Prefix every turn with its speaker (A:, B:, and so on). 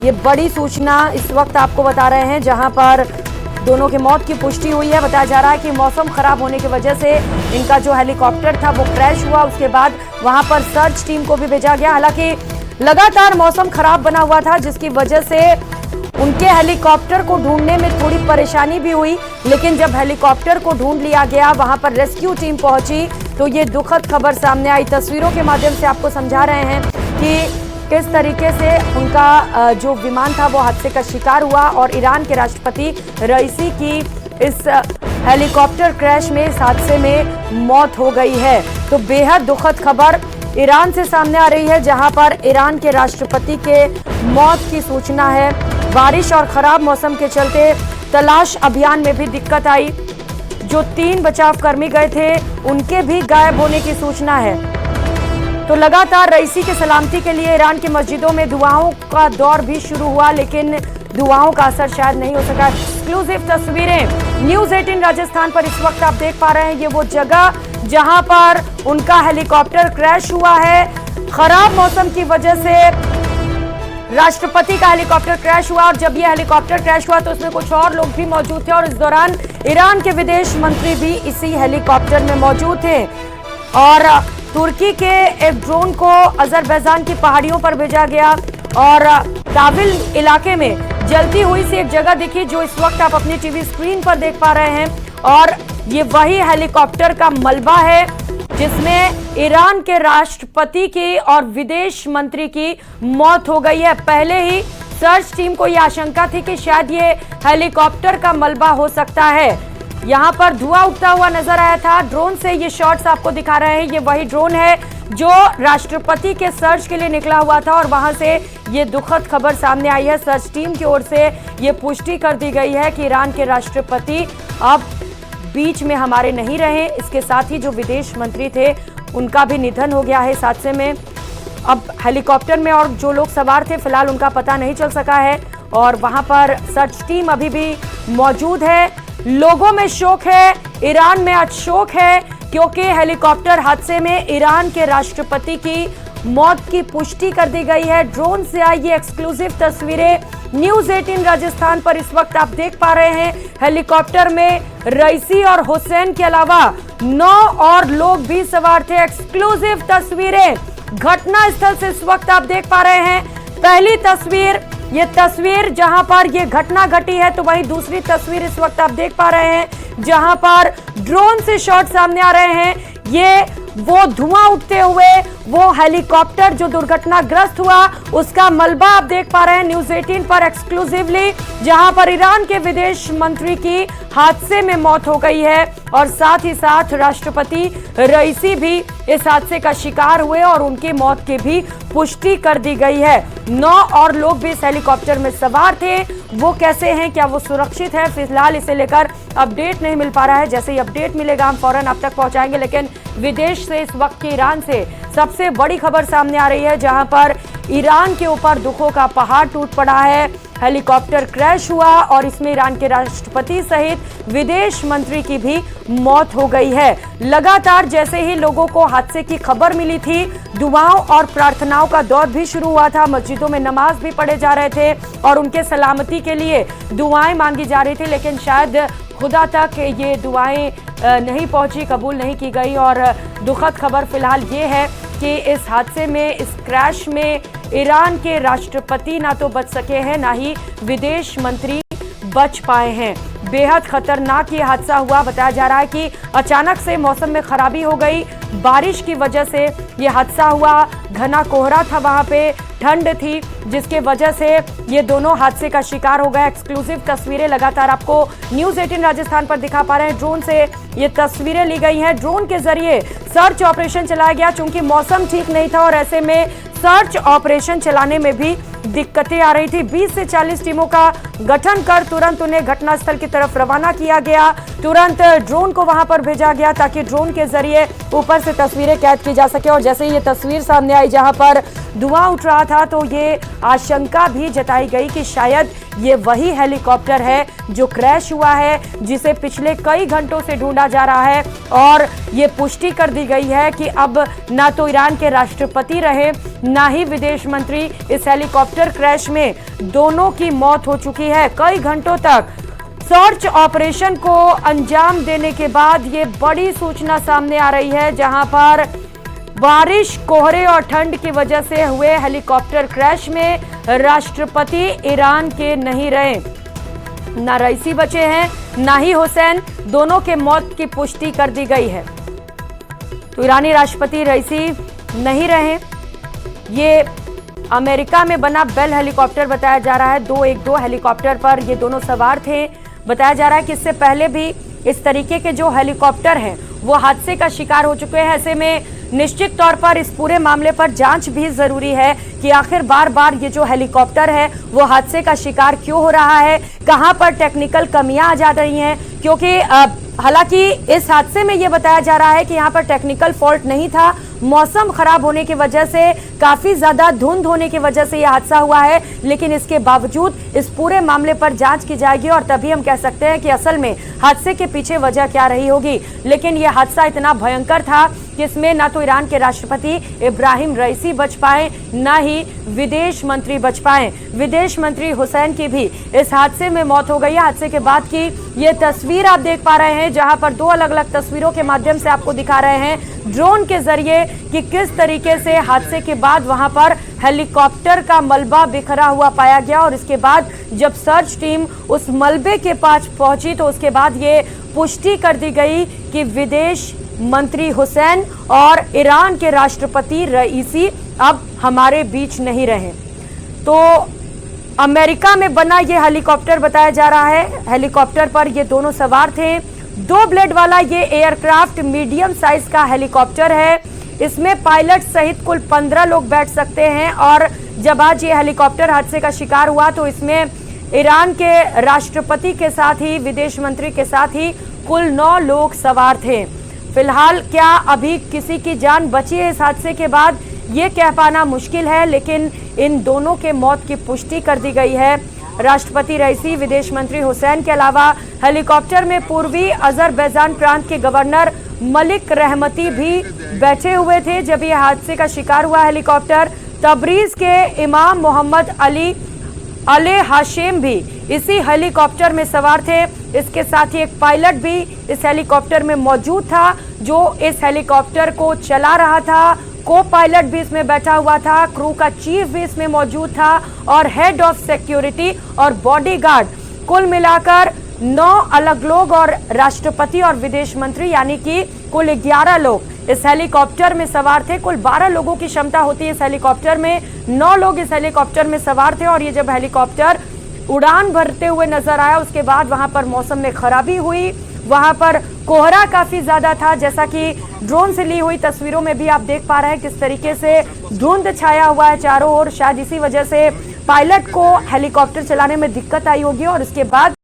A: ये बड़ी सूचना इस वक्त आपको बता रहे हैं, जहां पर दोनों की मौत की पुष्टि हुई है। बताया जा रहा है कि मौसम खराब होने की वजह से इनका जो हेलीकॉप्टर था वो क्रैश हुआ। उसके बाद वहां पर सर्च टीम को भी भेजा गया। हालांकि लगातार मौसम खराब बना हुआ था, जिसकी वजह से उनके हेलीकॉप्टर को ढूंढने में थोड़ी परेशानी भी हुई। लेकिन जब हेलीकॉप्टर को ढूंढ लिया गया, वहां पर रेस्क्यू टीम पहुंची, तो ये दुखद खबर सामने आई। तस्वीरों के माध्यम से आपको समझा रहे हैं कि किस तरीके से उनका जो विमान था वो हादसे का शिकार हुआ और ईरान के राष्ट्रपति रईसी की इस हेलीकॉप्टर क्रैश में, इस हादसे में मौत हो गई है। तो बेहद दुखद खबर ईरान से सामने आ रही है, जहां पर ईरान के राष्ट्रपति के मौत की सूचना है। बारिश और खराब मौसम के चलते तलाश अभियान में भी दिक्कत आई। जो 3 बचाव कर्मी गए थे उनके भी गायब होने की सूचना है। तो लगातार रईसी की सलामती के लिए ईरान की मस्जिदों में दुआओं का दौर भी शुरू हुआ, लेकिन दुआओं का असर शायद नहीं हो सका। एक्सक्लूसिव तस्वीरें न्यूज़ 18 राजस्थान पर इस वक्त आप देख पा रहे हैं। ये वो जगह जहां पर उनका हेलीकॉप्टर क्रैश हुआ है। खराब मौसम की वजह से राष्ट्रपति का हेलीकॉप्टर क्रैश हुआ, और जब यह हेलीकॉप्टर क्रैश हुआ तो उसमें कुछ और लोग भी मौजूद थे, और इस दौरान ईरान के विदेश मंत्री भी इसी हेलीकॉप्टर में मौजूद थे। और तुर्की के एक ड्रोन को अजरबैजान की पहाड़ियों पर भेजा गया, और ताबिल इलाके में जलती हुई सी एक जगह दिखी, जो इस वक्त आप अपनी टीवी स्क्रीन पर देख पा रहे हैं। और ये वही हेलीकॉप्टर का मलबा है जिसमें ईरान के राष्ट्रपति की और विदेश मंत्री की मौत हो गई है। पहले ही सर्च टीम को यह आशंका थी कि शायद ये हेलीकॉप्टर का मलबा हो सकता है। यहाँ पर धुआं उठता हुआ नजर आया था। ड्रोन से ये शॉट्स आपको दिखा रहे हैं। ये वही ड्रोन है जो राष्ट्रपति के सर्च के लिए निकला हुआ था, और वहां से ये दुखद खबर सामने आई है। सर्च टीम की ओर से ये पुष्टि कर दी गई है कि ईरान के राष्ट्रपति अब बीच में हमारे नहीं रहे। इसके साथ ही जो विदेश मंत्री थे उनका भी निधन हो गया है इस हादसे में। अब हेलीकॉप्टर में और जो लोग सवार थे फिलहाल उनका पता नहीं चल सका है, और वहां पर सर्च टीम अभी भी मौजूद है। लोगों में शोक है, ईरान में आज शोक है, क्योंकि हेलीकॉप्टर हादसे में ईरान के राष्ट्रपति की मौत की पुष्टि कर दी गई है। ड्रोन से आई ये एक्सक्लूसिव तस्वीरें न्यूज़ 18 राजस्थान पर इस वक्त आप देख पा रहे हैं। हेलीकॉप्टर में रईसी और हुसैन के अलावा 9 और लोग भी सवार थे। एक्सक्लूसिव तस्वीरें घटना स्थल से इस वक्त आप देख पा रहे हैं। पहली तस्वीर, ये तस्वीर जहां पर ये घटना घटी है, तो वहीं दूसरी तस्वीर इस वक्त आप देख पा रहे हैं जहां पर ड्रोन से शॉट सामने आ रहे हैं। ये वो धुआं उठते हुए वो हेलीकॉप्टर जो दुर्घटनाग्रस्त हुआ उसका मलबा आप देख पा रहे हैं न्यूज़ 18 पर एक्सक्लूसिवली, जहां पर ईरान के विदेश मंत्री की हादसे में मौत हो गई है, और साथ ही साथ राष्ट्रपति रईसी भी इस हादसे का शिकार हुए और उनकी मौत की भी पुष्टि कर दी गई है। 9 और लोग भी इस हेलीकॉप्टर में सवार थे। वो कैसे हैं, क्या वो सुरक्षित है, फिलहाल इसे लेकर अपडेट नहीं मिल पा रहा है। जैसे ही अपडेट मिलेगा हम फौरन आप तक पहुंचाएंगे। लेकिन विदेश से इस वक्त के ईरान से सबसे बड़ी खबर सामने आ रही है, जहां पर ईरान के ऊपर दुखों का पहाड़ टूट पड़ा है। हेलीकॉप्टर क्रैश हुआ और इसमें ईरान के राष्ट्रपति सहित विदेश मंत्री की भी मौत हो गई है। लगातार जैसे ही लोगों को हादसे की खबर मिली थी, दुआओं और प्रार्थनाओं का दौर भी शुरू हुआ था। मस्जिदों में नमाज भी पढ़े जा रहे थे और उनके सलामती के लिए दुआएं मांगी जा रही थी, लेकिन शायद खुदा तक ये दुआएं नहीं पहुंची, कबूल नहीं की गई। और दुखद खबर फिलहाल ये है कि इस हादसे में, इस क्रैश में ईरान के राष्ट्रपति ना तो बच सके हैं, ना ही विदेश मंत्री बच पाए हैं। बेहद खतरनाक ये हादसा हुआ। बताया जा रहा है कि अचानक से मौसम में खराबी हो गई, बारिश की वजह से ये हादसा हुआ। घना कोहरा था, वहां पे ठंड थी, जिसके वजह से ये दोनों हादसे का शिकार हो गए। एक्सक्लूसिव तस्वीरें लगातार आपको न्यूज़ 18 राजस्थान पर दिखा पा रहे हैं। ड्रोन से ये तस्वीरें ली गई हैं। ड्रोन के जरिए सर्च ऑपरेशन चलाया गया, चूंकि मौसम ठीक नहीं था और ऐसे में सर्च ऑपरेशन चलाने में भी दिक्कतें आ रही थी। 20 से 40 टीमों का गठन कर तुरंत उन्हें घटनास्थल की तरफ रवाना किया गया। तुरंत ड्रोन को वहां पर भेजा गया ताकि ड्रोन के जरिए ऊपर से तस्वीरें कैद की जा सके। और जैसे ये तस्वीर सामने आई जहां पर धुआं उठ रहा था, तो ये आशंका भी जताई गई कि शायद ये वही हेलीकॉप्टर है जो क्रैश हुआ है, जिसे पिछले कई घंटों से ढूंढा जा रहा है। और ये पुष्टि कर दी गई है कि अब ना तो ईरान के राष्ट्रपति रहे, ना ही विदेश मंत्री। इस हेलीकॉप्टर क्रैश में दोनों की मौत हो चुकी है। कई घंटों तक सर्च ऑपरेशन को अंजाम देने के बाद ये बड़ी सूचना सामने आ रही है, जहां पर बारिश, कोहरे और ठंड की वजह से हुए हेलीकॉप्टर क्रैश में राष्ट्रपति ईरान के नहीं रहे। ना रईसी बचे हैं, ना ही हुसैन, दोनों के मौत की पुष्टि कर दी गई है। तो ईरानी राष्ट्रपति रईसी नहीं रहे। ये अमेरिका में बना बेल हेलीकॉप्टर बताया जा रहा है। 212 हेलीकॉप्टर पर ये दोनों सवार थे। बताया जा रहा है कि इससे पहले भी इस तरीके के जो हेलीकॉप्टर हैं वो हादसे का शिकार हो चुके हैं। ऐसे में निश्चित तौर पर इस पूरे मामले पर जांच भी जरूरी है कि आखिर बार बार ये जो हेलीकॉप्टर है वो हादसे का शिकार क्यों हो रहा है, कहां पर टेक्निकल कमियां आ जा रही हैं। क्योंकि हालांकि इस हादसे में ये बताया जा रहा है कि यहाँ पर टेक्निकल फॉल्ट नहीं था, मौसम खराब होने की वजह से, काफी ज्यादा धुंध होने की वजह से यह हादसा हुआ है। लेकिन इसके बावजूद इस पूरे मामले पर जांच की जाएगी और तभी हम कह सकते हैं कि असल में हादसे के पीछे वजह क्या रही होगी। लेकिन यह हादसा इतना भयंकर था कि इसमें ना तो ईरान के राष्ट्रपति इब्राहिम रईसी बच पाए, ना ही विदेश मंत्री बच पाए। विदेश मंत्री हुसैन की भी इस हादसे में मौत हो गई है। हादसे के बाद की ये तस्वीर आप देख पा रहे हैं, जहां पर 2 अलग अलग तस्वीरों के माध्यम से आपको दिखा रहे हैं ड्रोन के जरिए कि किस तरीके से हादसे के बाद वहां पर हेलीकॉप्टर का मलबा बिखरा हुआ पाया गया। और इसके बाद जब सर्च टीम उस मलबे के पास पहुंची तो उसके बाद ये पुष्टि कर दी गई कि विदेश मंत्री हुसैन और ईरान के राष्ट्रपति रईसी अब हमारे बीच नहीं रहे। तो अमेरिका में बना ये हेलीकॉप्टर बताया जा रहा है। हेलीकॉप्टर पर ये दोनों सवार थे। 2 ब्लेड वाला ये एयरक्राफ्ट मीडियम साइज का हेलीकॉप्टर है। इसमें पायलट सहित कुल 15 लोग बैठ सकते हैं। और जब आज ये हेलीकॉप्टर हादसे का शिकार हुआ तो इसमें ईरान के राष्ट्रपति के साथ ही विदेश मंत्री के साथ ही कुल 9 लोग सवार थे। फिलहाल क्या अभी किसी की जान बची है इस हादसे के बाद, ये कह पाना मुश्किल है। लेकिन इन दोनों के मौत की पुष्टि कर दी गई है। राष्ट्रपति रईसी, विदेश मंत्री हुसैन के अलावा हेलीकॉप्टर में पूर्वी अजरबैजान प्रांत के गवर्नर मलिक रहमती भी बैठे हुए थे जब यह हादसे का शिकार हुआ हेलीकॉप्टर। तबरीज के इमाम मोहम्मद अले हाशिम भी इसी हेलीकॉप्टर में सवार थे। इसके साथ ही एक पायलट भी इस हेलीकॉप्टर में मौजूद था जो इस हेलीकॉप्टर को चला रहा था। को पायलट भी इसमें बैठा हुआ था, क्रू का चीफ भी इसमें मौजूद था और हेड ऑफ सिक्योरिटी और बॉडीगार्ड, कुल मिलाकर 9 अलग लोग और राष्ट्रपति और विदेश मंत्री यानी कि कुल 11 लोग इस हेलीकॉप्टर में सवार थे। कुल 12 लोगों की क्षमता होती है इस हेलीकॉप्टर में, 9 लोग इस हेलीकॉप्टर में सवार थे। और ये जब हेलीकॉप्टर उड़ान भरते हुए नजर आया उसके बाद वहां पर मौसम में खराबी हुई, वहां पर कोहरा काफी ज्यादा था, जैसा कि ड्रोन से ली हुई तस्वीरों में भी आप देख पा रहे हैं किस तरीके से धुंध छाया हुआ है चारों ओर। शायद इसी वजह से पायलट को हेलीकॉप्टर चलाने में दिक्कत आई होगी और इसके बाद